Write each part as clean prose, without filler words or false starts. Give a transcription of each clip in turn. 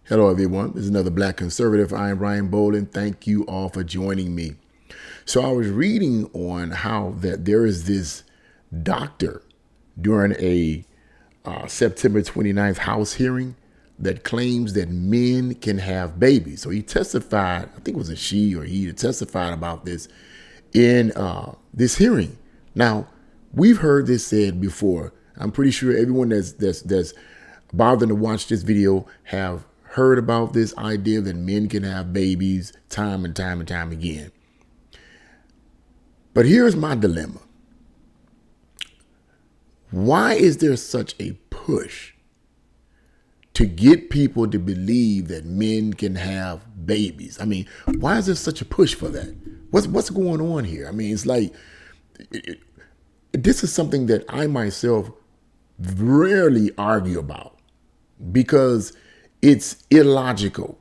Hello, everyone. This is another Black Conservative. I am Ryan Bolin. Thank you all for joining me. So I was reading on how that there is this doctor during a September 29th House hearing that claims that men can have babies. So he testified, I think it was a she or he that testified about this in this hearing. Now, we've heard this said before. I'm pretty sure everyone that's bothering to watch this video have heard about this idea that men can have babies time and time and time again. But here's my dilemma. Why is there such a push to get people to believe that men can have babies? I mean, why is there such a push for that? What's going on here? I mean, it's like this is something that I myself rarely argue about because it's illogical.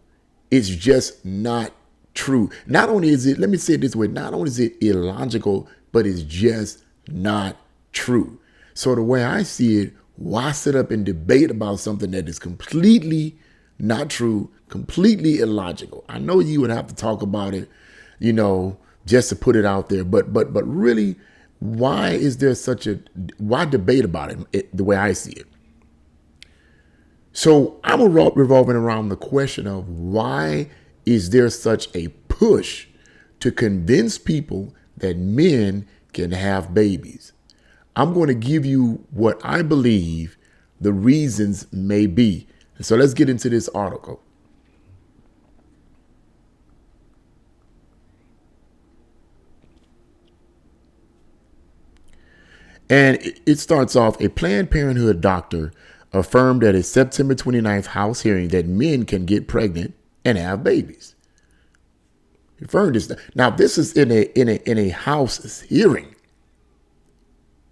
It's just not true. Not only is it, let me say it this way, not only is it illogical, but it's just not true. So the way I see it, why sit up and debate about something that is completely not true, completely illogical? I know you would have to talk about it, just to put it out there. But really, why is there why debate about it the way I see it? So I'm revolving around the question of why is there such a push to convince people that men can have babies? I'm going to give you what I believe the reasons may be. So let's get into this article. And it starts off, a Planned Parenthood doctor affirmed at a September 29th House hearing that men can get pregnant and have babies. Affirmed this. Now, this is in a House hearing.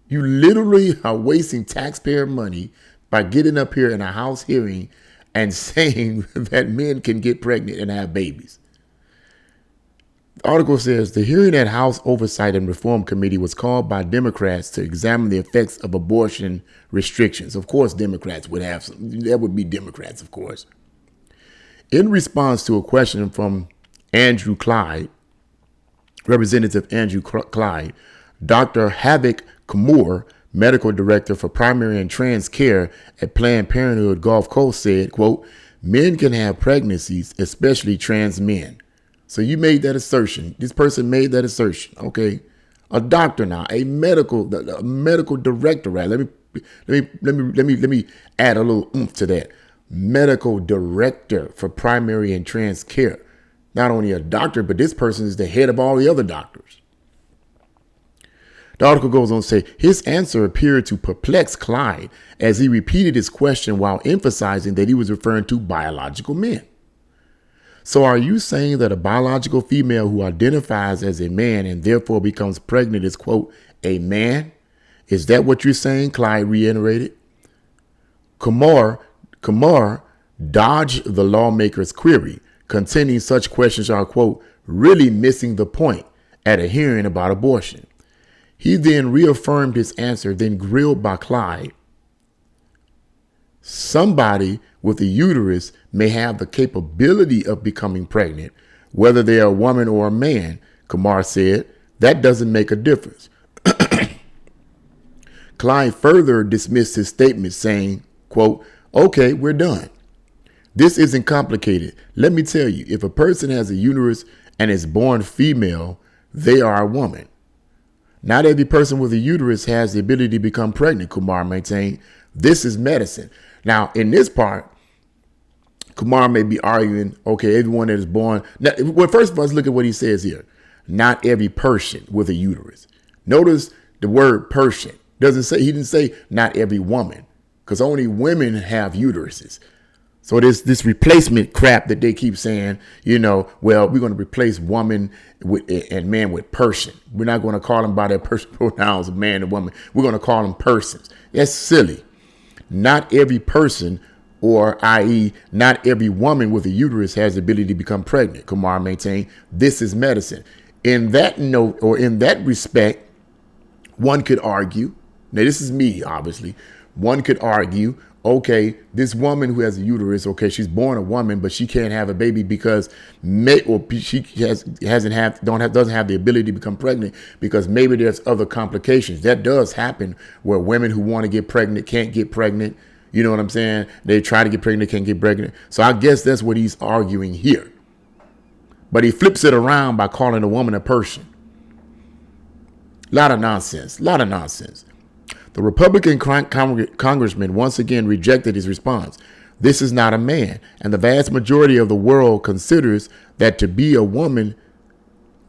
You literally are wasting taxpayer money by getting up here in a House hearing and saying that men can get pregnant and have babies. The article says the hearing at House Oversight and Reform Committee was called by Democrats to examine the effects of abortion restrictions. Of course, Democrats would have some. That would be Democrats, of course. In response to a question from Andrew Clyde, Representative Andrew Clyde, Dr. Havik Kamoor, medical director for primary and trans care at Planned Parenthood Gulf Coast, said, quote, men can have pregnancies, especially trans men. So you made that assertion. This person made that assertion. Okay. A doctor now, a medical director, right? Let me add a little oomph to that. Medical director for primary and trans care. Not only a doctor, but this person is the head of all the other doctors. The article goes on to say his answer appeared to perplex Clyde as he repeated his question while emphasizing that he was referring to biological men. So are you saying that a biological female who identifies as a man and therefore becomes pregnant is, quote, a man? Is that what you're saying? Clyde reiterated. Kamar dodged the lawmaker's query, contending such questions are, quote, really missing the point at a hearing about abortion. He then reaffirmed his answer, then grilled by Clyde. Somebody with a uterus may have the capability of becoming pregnant, whether they are a woman or a man, Kamar said. That doesn't make a difference. Clyde further dismissed his statement, saying, quote, okay, we're done. This isn't complicated. Let me tell you, if a person has a uterus and is born female, they are a woman. Not every person with a uterus has the ability to become pregnant, Kumar maintained. This is medicine. Now, in this part, Kumar may be arguing, okay, everyone that is born. Now, well, first of all, let's look at what he says here. Not every person with a uterus. Notice the word person. He didn't say not every woman, because only women have uteruses. So this replacement crap that they keep saying, well, we're going to replace woman and man with person. We're not going to call them by their personal pronouns, man and woman. We're going to call them persons. That's silly. Not every person, or i.e., not every woman with a uterus has the ability to become pregnant, Kumar maintained. This is medicine. In that note, or in that respect, one could argue, now this is me, obviously, one could argue, okay, this woman who has a uterus, okay, she's born a woman, but she can't have a baby because she doesn't have the ability to become pregnant because maybe there's other complications. That does happen where women who want to get pregnant can't get pregnant. You know what I'm saying? They try to get pregnant, can't get pregnant. So I guess that's what he's arguing here. But he flips it around by calling a woman a person. A lot of nonsense. The Republican congressman once again rejected his response. This is not a man, and the vast majority of the world considers that to be a woman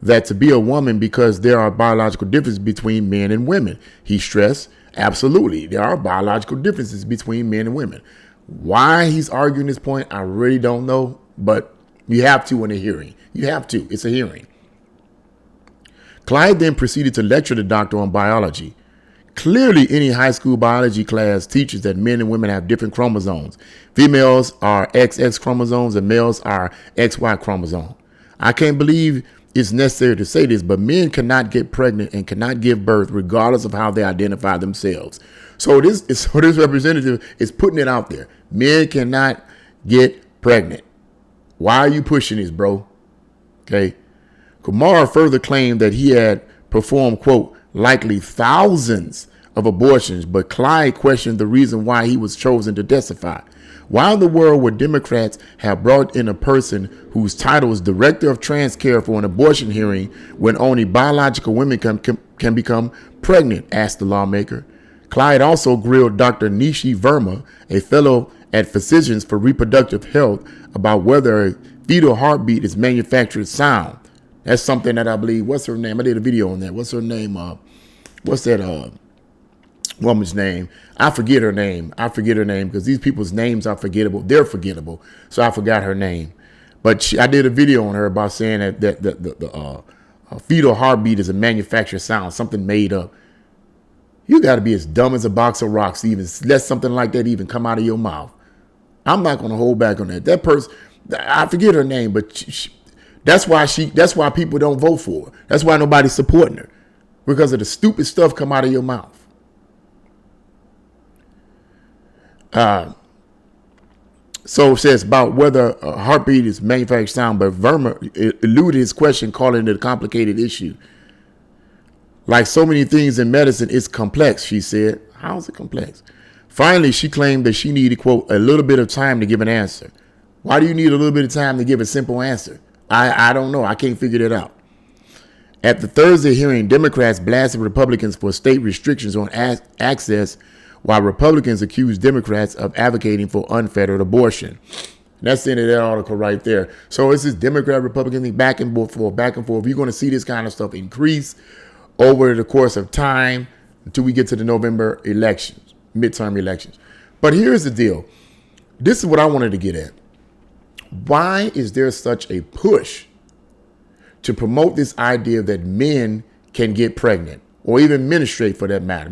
because there are biological differences between men and women. He stressed, absolutely, there are biological differences between men and women. Why he's arguing this point, I really don't know, but you have to in a hearing. You have to. It's a hearing. Clyde then proceeded to lecture the doctor on biology. Clearly, any high school biology class teaches that men and women have different chromosomes. Females are XX chromosomes and males are XY chromosomes. I can't believe it's necessary to say this, but men cannot get pregnant and cannot give birth regardless of how they identify themselves. So this representative is putting it out there. Men cannot get pregnant. Why are you pushing this, bro? Okay. Kumar further claimed that he had performed, quote, likely thousands of abortions, but Clyde questioned the reason why he was chosen to testify. Why in the world would Democrats have brought in a person whose title is Director of Trans Care for an abortion hearing when only biological women can become pregnant, asked the lawmaker. Clyde also grilled Dr. Nishi Verma, a fellow at Physicians for Reproductive Health, about whether a fetal heartbeat is manufactured sound. That's something that I believe, what's her name? I did a video on that. What's her name? What's that woman's name? I forget her name because these people's names are forgettable. They're forgettable. So I forgot her name. But I did a video on her about saying that the fetal heartbeat is a manufactured sound, something made up. You got to be as dumb as a box of rocks to even let something like that even come out of your mouth. I'm not going to hold back on that. That person, I forget her name, but that's why people don't vote for her. That's why nobody's supporting her, because of the stupid stuff come out of your mouth. So it says about whether a heartbeat is manufactured sound, but Verma eluded his question, calling it a complicated issue. Like so many things in medicine, it's complex, she said. How is it complex? Finally, she claimed that she needed, quote, a little bit of time to give an answer. Why do you need a little bit of time to give a simple answer? I don't know. I can't figure that out. At the Thursday hearing, Democrats blasted Republicans for state restrictions on access, while Republicans accused Democrats of advocating for unfettered abortion. That's the end of that article right there. So it's this Democrat-Republican thing back and forth. You're going to see this kind of stuff increase over the course of time until we get to the November elections, midterm elections. But here's the deal. This is what I wanted to get at. Why is there such a push to promote this idea that men can get pregnant, or even menstruate for that matter?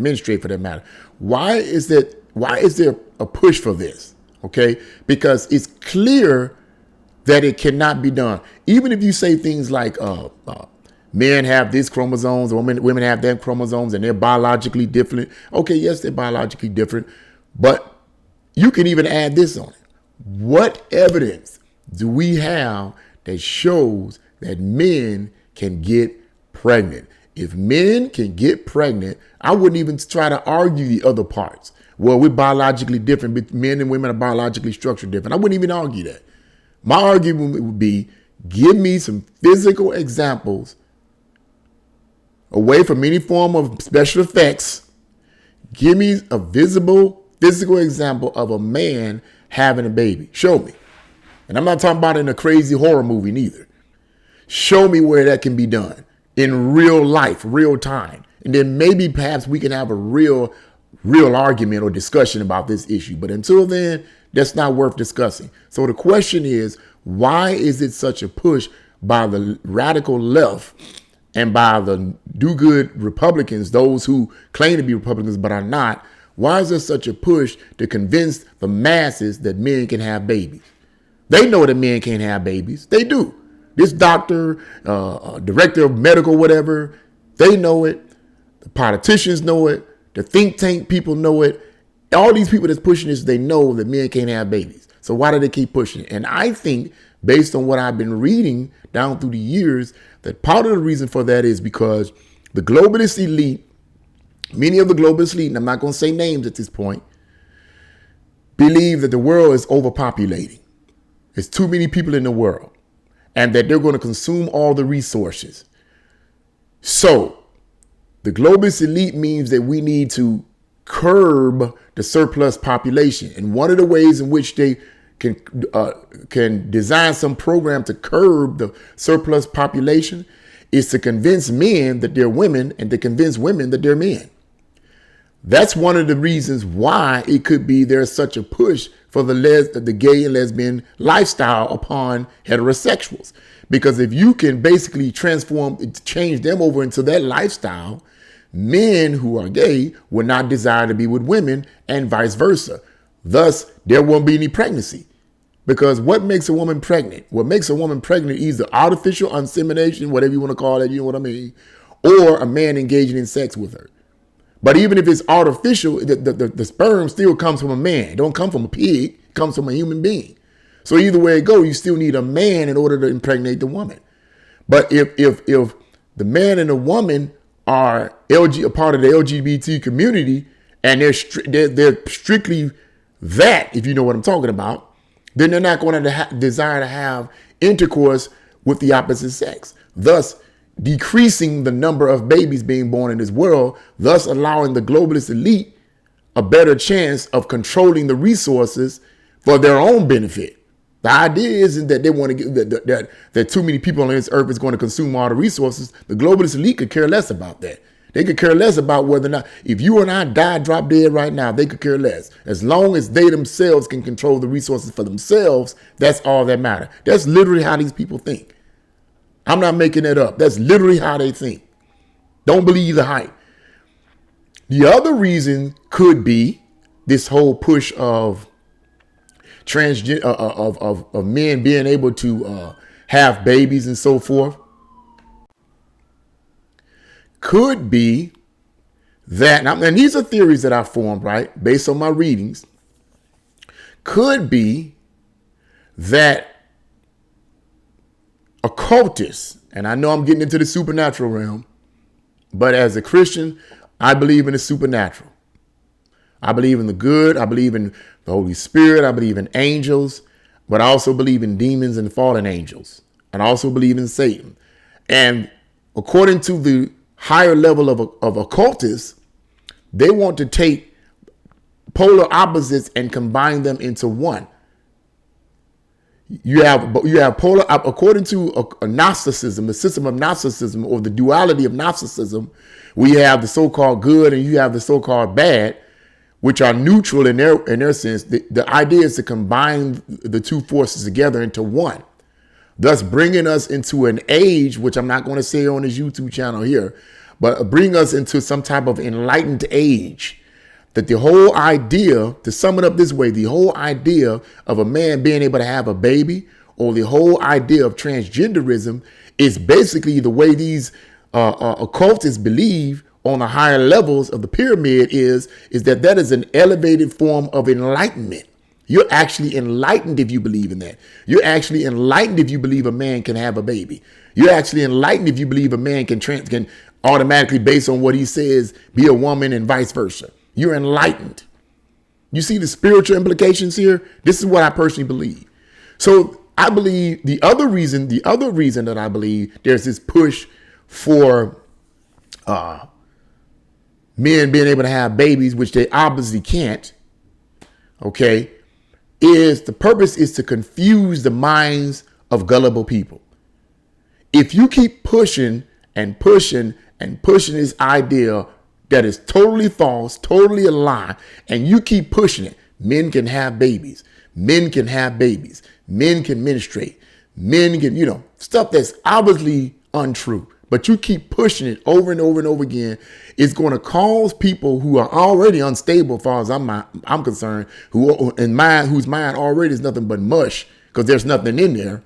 Why is there a push for this? Okay, because it's clear that it cannot be done. Even if you say things like men have this chromosomes, women have that chromosomes, and they're biologically different. Okay, yes, they're biologically different, but you can even add this on it. What evidence do we have that shows that men can get pregnant? If men can get pregnant, I wouldn't even try to argue the other parts. Well, we're biologically different, but men and women are biologically structured different. I wouldn't even argue that. My argument would be, give me some physical examples away from any form of special effects. Give me a visible physical example of a man having a baby. Show me. And I'm not talking about in a crazy horror movie neither. Show me where that can be done in real life, real time. And then maybe perhaps we can have a real argument or discussion about this issue. But until then, that's not worth discussing. So the question is, why is it such a push by the radical left and by the do-good Republicans, those who claim to be Republicans but are not? Why is there such a push to convince the masses that men can have babies? They know that men can't have babies. They do. This doctor, director of medical, whatever, they know it. The politicians know it. The think tank people know it. All these people that's pushing this, they know that men can't have babies. So why do they keep pushing it? And I think, based on what I've been reading down through the years, that part of the reason for that is because the globalist elite, many of the globalist elite, and I'm not going to say names at this point, believe that the world is overpopulating. There's too many people in the world, and that they're going to consume all the resources. So the globalist elite means that we need to curb the surplus population. And one of the ways in which they can design some program to curb the surplus population is to convince men that they're women and to convince women that they're men. That's one of the reasons why it could be there's such a push for the gay and lesbian lifestyle upon heterosexuals. Because if you can basically change them over into that lifestyle, men who are gay will not desire to be with women and vice versa. Thus, there won't be any pregnancy. Because what makes a woman pregnant? What makes a woman pregnant is either artificial insemination, whatever you want to call it, you know what I mean, or a man engaging in sex with her. But even if it's artificial, the sperm still comes from a man. It don't come from a pig. It comes from a human being. So either way it goes, you still need a man in order to impregnate the woman. But if the man and the woman are a part of the LGBT community, and they're strictly that, if you know what I'm talking about, then they're not going to desire to have intercourse with the opposite sex, thus decreasing the number of babies being born in this world, thus allowing the globalist elite a better chance of controlling the resources for their own benefit. The idea isn't that they want to get that too many people on this earth is going to consume all the resources. The globalist elite could care less about that. They could care less about whether or not, if you and I die, drop dead right now, they could care less. As long as they themselves can control the resources for themselves, that's all that matters. That's literally how these people think. I'm not making it up. That's literally how they think. Don't believe the hype. The other reason could be this whole push of transgender of men being able to have babies and so forth. Could be that, and these are theories that I formed, right, based on my readings. Could be that occultists, and I know I'm getting into the supernatural realm, but as a Christian, I believe in the supernatural. I believe in the good. I believe in the Holy Spirit. I believe in angels, but I also believe in demons and fallen angels. And I also believe in Satan. And according to the higher level of occultists, they want to take polar opposites and combine them into one. You have polar, according to a Gnosticism, the system of Gnosticism, or the duality of Gnosticism, we have the so-called good and you have the so-called bad, which are neutral in their sense. The idea is to combine the two forces together into one, thus bringing us into an age, which I'm not going to say on this YouTube channel here, but bring us into some type of enlightened age. That the whole idea, to sum it up this way, the whole idea of a man being able to have a baby, or the whole idea of transgenderism, is basically the way these occultists believe on the higher levels of the pyramid is that is an elevated form of enlightenment. You're actually enlightened if you believe in that. You're actually enlightened if you believe a man can have a baby. You're actually enlightened if you believe a man can automatically, based on what he says, be a woman and vice versa. You're enlightened. You see the spiritual implications here? This is what I personally believe. So I believe the other reason that I believe there's this push for men being able to have babies, which they obviously can't, okay, is the purpose is to confuse the minds of gullible people. If you keep pushing and pushing and pushing this idea that is totally false, totally a lie, and you keep pushing it, men can have babies, men can have babies, men can menstruate, men can, stuff that's obviously untrue. But you keep pushing it over and over and over again, it's going to cause people who are already unstable, as far as I'm concerned, whose mind already is nothing but mush, because there's nothing in there.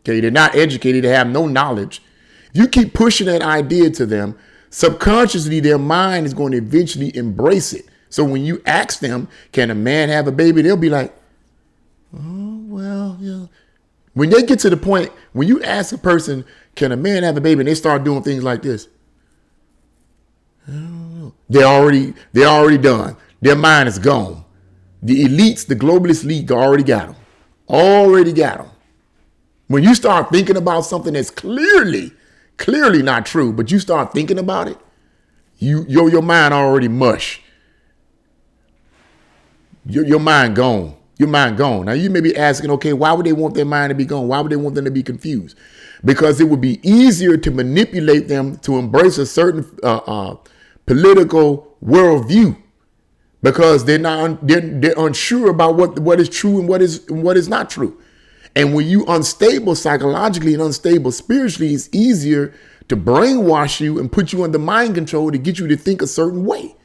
Okay, they're not educated, they have no knowledge. You keep pushing that idea to them, subconsciously their mind is going to eventually embrace it. So when you ask them, can a man have a baby? They'll be like, oh, well, yeah. When they get to the point, when you ask a person, can a man have a baby? And they start doing things like this. They're already done. Their mind is gone. The elites, the globalist elite already got them. Already got them. When you start thinking about something that's clearly not true, but you start thinking about it, your mind already mush. Your mind gone. Your mind gone. Now you may be asking, okay, why would they want their mind to be gone? Why would they want them to be confused? Because it would be easier to manipulate them to embrace a certain political worldview, because they're unsure about what is true and what is not true. And when you unstable psychologically and unstable spiritually, it's easier to brainwash you and put you under mind control to get you to think a certain way.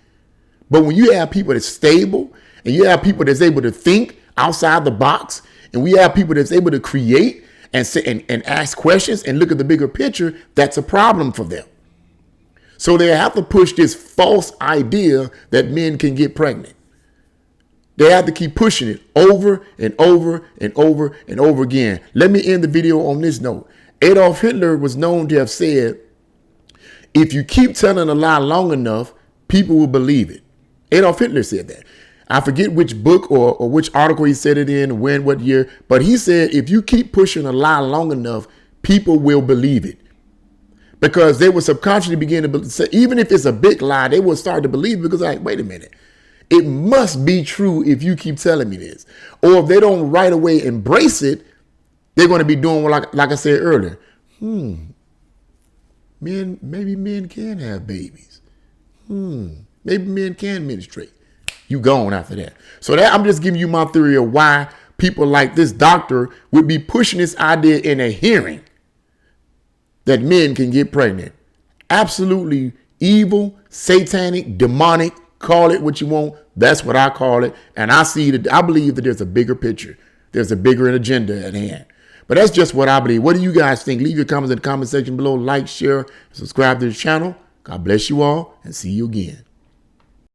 But when you have people that's stable, and you have people that's able to think outside the box, and we have people that's able to create and say and ask questions and look at the bigger picture, that's a problem for them. So they have to push this false idea that men can get pregnant. They have to keep pushing it over and over and over and over again. Let me end the video on this note. Adolf Hitler was known to have said, if you keep telling a lie long enough, people will believe it. Adolf Hitler said that. I forget which book or which article he said it in, when, what year, but he said, if you keep pushing a lie long enough, people will believe it. Because they will subconsciously begin to say, even if it's a big lie, they will start to believe it, because like, wait a minute, it must be true if you keep telling me this. Or if they don't right away embrace it, they're going to be doing like I said earlier. Maybe men can have babies. Maybe men can menstruate. You gone after that. So that I'm just giving you my theory of why people like this doctor would be pushing this idea in a hearing that men can get pregnant. Absolutely evil, satanic, demonic, call it what you want. That's what I call it. And I believe that there's a bigger picture. There's a bigger agenda at hand. But that's just what I believe. What do you guys think? Leave your comments in the comment section below. Like, share, subscribe to the channel. God bless you all, and see you again.